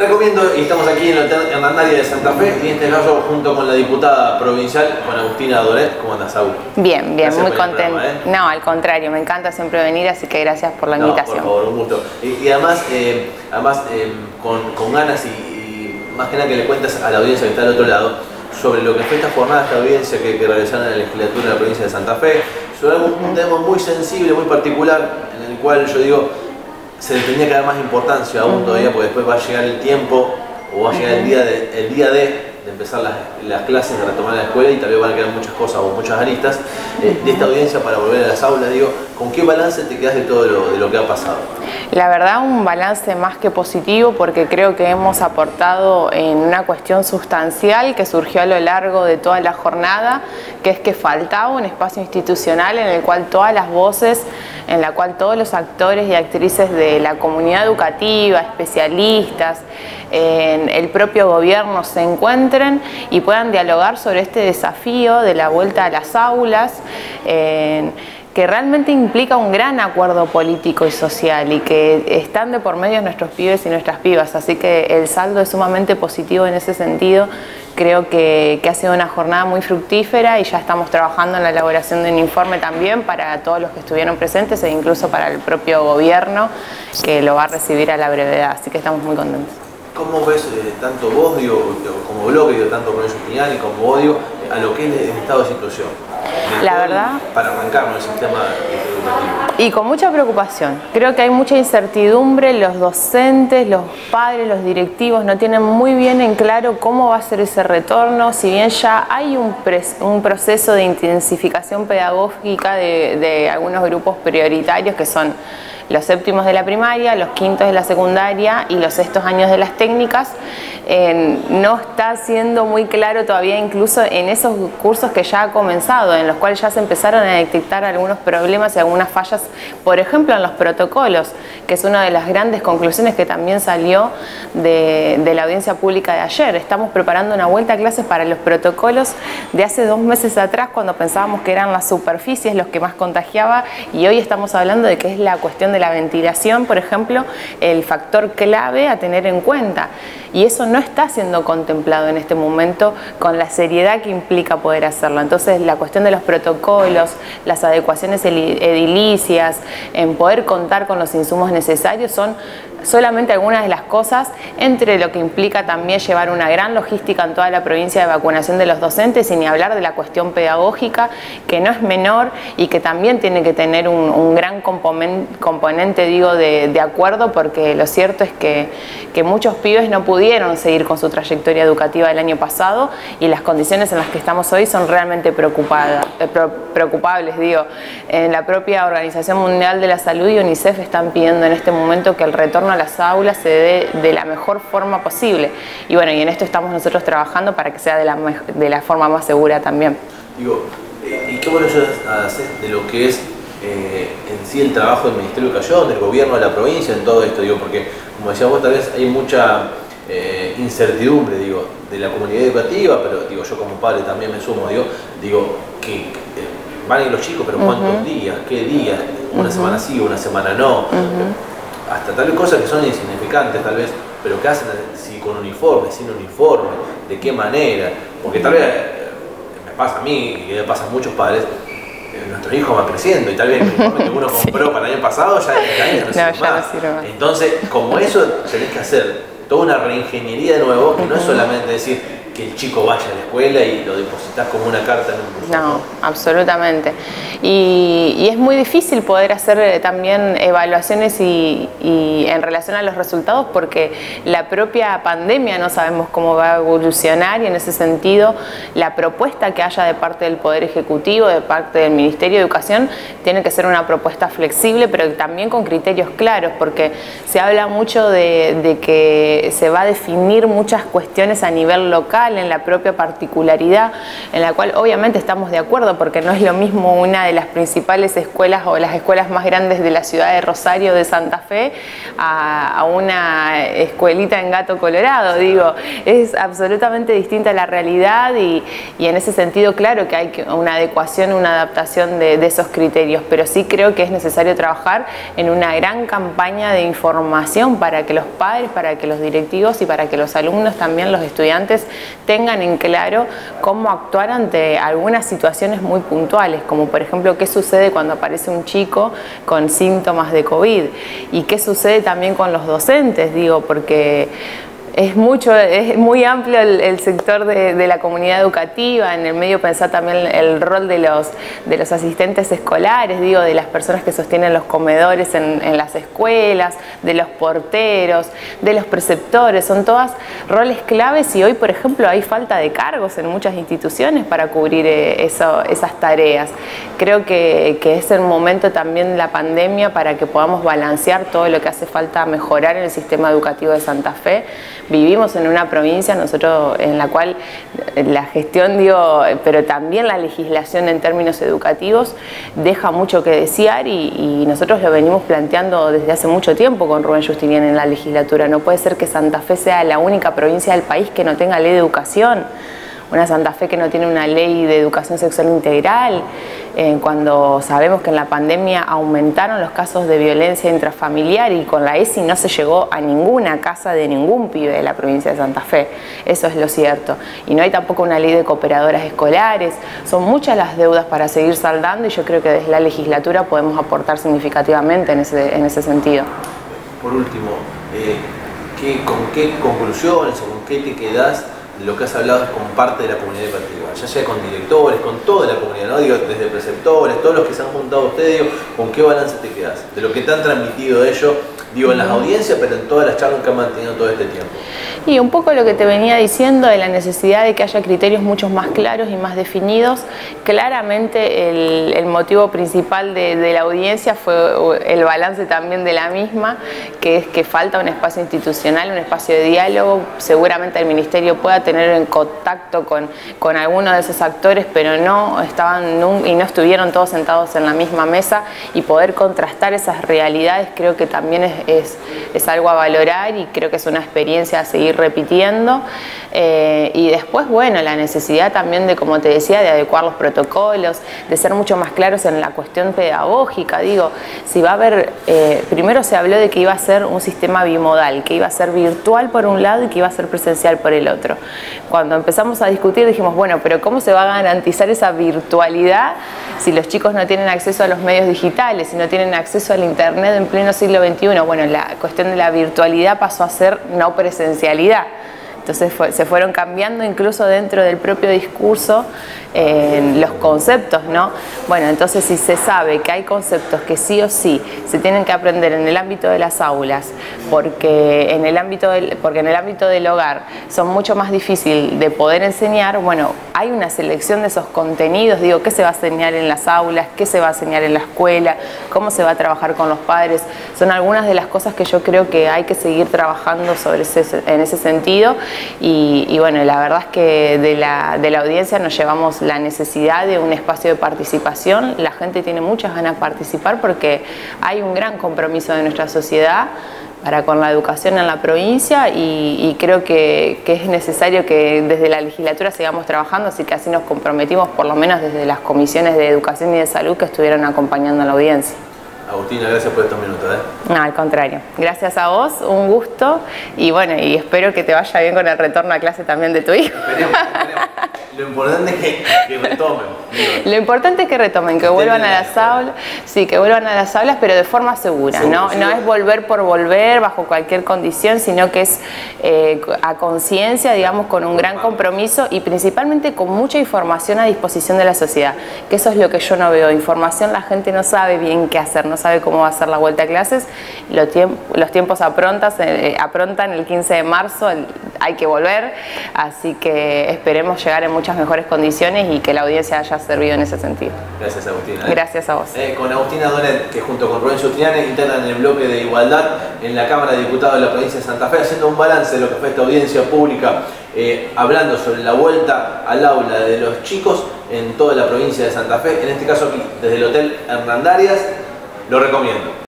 Recomiendo, y estamos aquí en el Hotel Hernandaria de Santa Fe, y en este caso junto con la diputada provincial, con Agustina Doret. ¿Cómo andas, Agus? Bien, Gracias muy contenta. No, al contrario, me encanta siempre venir, así que gracias por la invitación. Por favor, un gusto. Y además, con ganas y más que nada que le cuentas a la audiencia que está al otro lado sobre lo que fue esta jornada, esta audiencia que realizaron en la legislatura de la provincia de Santa Fe, sobre un tema muy sensible, muy particular, en el cual yo digo, se le tenía que dar más importancia aún todavía, porque después va a llegar el tiempo o va a llegar el día de empezar las clases, de retomar la escuela, y tal vez van a quedar muchas cosas o muchas aristas de esta audiencia para volver a las aulas. Digo, ¿con qué balance te quedas de todo lo que ha pasado? La verdad, un balance más que positivo, porque creo que hemos aportado en una cuestión sustancial que surgió a lo largo de toda la jornada, que es que faltaba un espacio institucional en el cual todas las voces, en la cual todos los actores y actrices de la comunidad educativa, especialistas, en el propio gobierno se encuentren y puedan dialogar sobre este desafío de la vuelta a las aulas, que realmente implica un gran acuerdo político y social, y que están de por medio nuestros pibes y nuestras pibas, así que el saldo es sumamente positivo en ese sentido. Creo que ha sido una jornada muy fructífera y ya estamos trabajando en la elaboración de un informe también para todos los que estuvieron presentes e incluso para el propio gobierno, que lo va a recibir a la brevedad, así que estamos muy contentos. ¿Cómo ves tanto vos, como bloque, tanto Ronnie Justiniani como vos, a lo que es el estado de situación? La verdad, para arrancar con el sistema educativo. Y con mucha preocupación. Creo que hay mucha incertidumbre, los docentes, los padres, los directivos no tienen muy bien en claro cómo va a ser ese retorno, si bien ya hay un proceso de intensificación pedagógica de algunos grupos prioritarios, que son los séptimos de la primaria, los quintos de la secundaria y los sextos años de las técnicas. No está siendo muy claro todavía, incluso en esos cursos que ya ha comenzado, en los cuales ya se empezaron a detectar algunos problemas y algunas fallas, por ejemplo en los protocolos, que es una de las grandes conclusiones que también salió de la audiencia pública de ayer. Estamos preparando una vuelta a clases para los protocolos de hace 2 meses atrás, cuando pensábamos que eran las superficies los que más contagiaba, y hoy estamos hablando de que es la cuestión de la ventilación, por ejemplo, el factor clave a tener en cuenta, y eso no está siendo contemplado en este momento con la seriedad que implica poder hacerlo. Entonces, la cuestión de los protocolos, las adecuaciones edilicias, en poder contar con los insumos necesarios, son solamente algunas de las cosas, entre lo que implica también llevar una gran logística en toda la provincia de vacunación de los docentes, y ni hablar de la cuestión pedagógica, que no es menor y que también tiene que tener un gran componente, digo, de acuerdo, porque lo cierto es que muchos pibes no pudieron seguir con su trayectoria educativa del año pasado, y las condiciones en las que estamos hoy son realmente preocupables. Digo, en la propia Organización Mundial de la Salud y UNICEF están pidiendo en este momento que el retorno a las aulas se dé de la mejor forma posible, y bueno, y en esto estamos nosotros trabajando para que sea de la forma más segura también. Digo, ¿y qué bueno haces de lo que es en sí el trabajo del Ministerio de Educación, del gobierno de la provincia en todo esto? Digo, porque como decías vos, tal vez hay mucha incertidumbre, digo, de la comunidad educativa, pero digo, yo como padre también me sumo, digo que van a ir los chicos, pero ¿cuántos días? ¿Qué días? Una semana sí, una semana no. Hasta tal vez cosas que son insignificantes tal vez, pero ¿qué hacen? Si con uniforme, sin uniforme, de qué manera, porque tal vez me pasa a mí y le pasa a muchos padres, nuestros hijos van creciendo y tal vez el uniforme que uno compró para el año pasado ya no sirve más. Entonces, como eso tenés que hacer toda una reingeniería de nuevo, que no es solamente decir que el chico vaya a la escuela y lo depositas como una carta en un buzón. No, absolutamente. Y es muy difícil poder hacer también evaluaciones y en relación a los resultados, porque la propia pandemia no sabemos cómo va a evolucionar, y en ese sentido la propuesta que haya de parte del Poder Ejecutivo, de parte del Ministerio de Educación, tiene que ser una propuesta flexible, pero también con criterios claros, porque se habla mucho de que se va a definir muchas cuestiones a nivel local, local, en la propia particularidad, en la cual obviamente estamos de acuerdo, porque no es lo mismo una de las principales escuelas o las escuelas más grandes de la ciudad de Rosario, de Santa Fe, a una escuelita en Gato Colorado. Digo, es absolutamente distinta la realidad y en ese sentido, claro que hay una adecuación, una adaptación de esos criterios, pero sí creo que es necesario trabajar en una gran campaña de información para que los padres, para que los directivos y para que los alumnos, también los estudiantes, tengan en claro cómo actuar ante algunas situaciones muy puntuales, como por ejemplo qué sucede cuando aparece un chico con síntomas de COVID y qué sucede también con los docentes, digo, porque es muy amplio el sector de la comunidad educativa. En el medio pensar también el rol de los asistentes escolares, digo, de las personas que sostienen los comedores en las escuelas, de los porteros, de los preceptores. Son todas roles claves y hoy, por ejemplo, hay falta de cargos en muchas instituciones para cubrir esas tareas. Creo que es el momento también de la pandemia para que podamos balancear todo lo que hace falta mejorar en el sistema educativo de Santa Fe. Vivimos en una provincia nosotros en la cual la gestión, digo, pero también la legislación en términos educativos deja mucho que desear y nosotros lo venimos planteando desde hace mucho tiempo con Rubén Justinian en la legislatura. No puede ser que Santa Fe sea la única provincia del país que no tenga ley de educación. Una Santa Fe que no tiene una ley de educación sexual integral, cuando sabemos que en la pandemia aumentaron los casos de violencia intrafamiliar y con la ESI no se llegó a ninguna casa de ningún pibe de la provincia de Santa Fe. Eso es lo cierto. Y no hay tampoco una ley de cooperadoras escolares. Son muchas las deudas para seguir saldando y yo creo que desde la legislatura podemos aportar significativamente en ese sentido. Por último, ¿con qué conclusiones o con qué te quedás de lo que has hablado con parte de la comunidad educativa? Ya sea con directores, con toda la comunidad, ¿no? Digo, desde preceptores, todos los que se han juntado ustedes, digo, ¿con qué balance te quedás? De lo que te han transmitido ellos, digo, en las audiencias, pero en todas las charlas que han mantenido todo este tiempo. Y un poco lo que te venía diciendo de la necesidad de que haya criterios mucho más claros y más definidos. Claramente el motivo principal de la audiencia fue el balance también de la misma, que es que falta un espacio institucional, un espacio de diálogo. Seguramente el Ministerio pueda tener en contacto con alguno de esos actores, pero no estuvieron todos sentados en la misma mesa, y poder contrastar esas realidades creo que también es algo a valorar y creo que es una experiencia a seguir repitiendo. Y después, bueno, la necesidad también de, como te decía, de adecuar los protocolos, de ser mucho más claros en la cuestión pedagógica. Digo, si va a haber, primero se habló de que iba a ser un sistema bimodal, que iba a ser virtual por un lado y que iba a ser presencial por el otro. Cuando empezamos a discutir dijimos, bueno, pero ¿cómo se va a garantizar esa virtualidad si los chicos no tienen acceso a los medios digitales, si no tienen acceso al internet en pleno siglo XXI? Bueno, la cuestión de la virtualidad pasó a ser no presencialidad. Entonces se fueron cambiando incluso dentro del propio discurso los conceptos, ¿no? Bueno, entonces si se sabe que hay conceptos que sí o sí se tienen que aprender en el ámbito de las aulas, porque en el ámbito del hogar son mucho más difíciles de poder enseñar, bueno, hay una selección de esos contenidos, digo, qué se va a enseñar en las aulas, qué se va a enseñar en la escuela, cómo se va a trabajar con los padres. Son algunas de las cosas que yo creo que hay que seguir trabajando en ese sentido. Y bueno, la verdad es que de la audiencia nos llevamos la necesidad de un espacio de participación. La gente tiene muchas ganas de participar porque hay un gran compromiso de nuestra sociedad para con la educación en la provincia y creo que es necesario que desde la legislatura sigamos trabajando, así que así nos comprometimos, por lo menos desde las comisiones de educación y de salud que estuvieron acompañando a la audiencia. Agustina, gracias por estos minutos. No, al contrario. Gracias a vos, un gusto y bueno, y espero que te vaya bien con el retorno a clase también de tu hijo. Esperemos. Lo importante es que retomen. Lo importante es que retomen, que vuelvan a las aulas, sí, que vuelvan a las aulas, pero de forma segura, ¿no? No es volver por volver bajo cualquier condición, sino que es a conciencia, digamos, con un gran compromiso y principalmente con mucha información a disposición de la sociedad, que eso es lo que yo no veo. Información, la gente no sabe bien qué hacer, no sabe cómo va a ser la vuelta a clases. Los tiempos aprontan el 15 de marzo, hay que volver, así que esperemos llegar en muchas mejores condiciones y que la audiencia haya servido en ese sentido. Gracias, Agustina. Gracias a vos. Con Agustina Donet, que junto con Rubén Giustiniani integran el bloque de igualdad en la Cámara de Diputados de la provincia de Santa Fe, haciendo un balance de lo que fue esta audiencia pública, hablando sobre la vuelta al aula de los chicos en toda la provincia de Santa Fe, en este caso aquí desde el Hotel Hernandarias. Lo recomiendo.